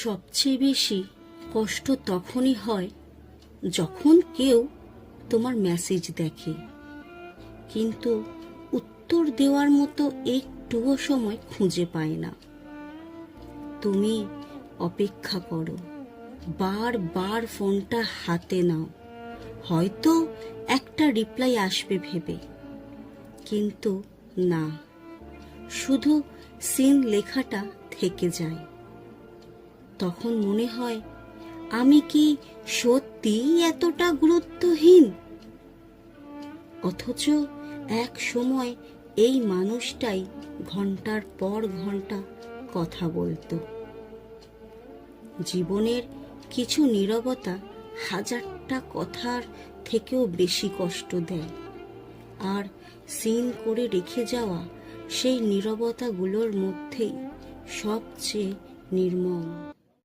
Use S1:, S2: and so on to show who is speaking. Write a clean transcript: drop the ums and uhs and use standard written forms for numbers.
S1: সবচেয়ে বেশি কষ্ট তখনই হয় যখন কেউ তোমার মেসেজ দেখে কিন্তু উত্তর দেওয়ার মতো একটুও সময় খুঁজে পায় না। তুমি অপেক্ষা করো, বারবার ফোনটা হাতে নাও, হয়তো একটা রিপ্লাই আসবে ভেবে, কিন্তু না, শুধু সিন লেখাটা থেকে যায়। তখন মনে হয়, আমি কি সত্যিই এতটা গুরুত্বহীন? অথচ এক সময় এই মানুষটাই ঘন্টার পর ঘন্টা কথা বলতো। জীবনের কিছু নীরবতা হাজারটা কথার থেকেও বেশি কষ্ট দেয়, আর সিন করে রেখে যাওয়া সেই নীরবতাগুলোর মধ্যেই সবচেয়ে নির্মম।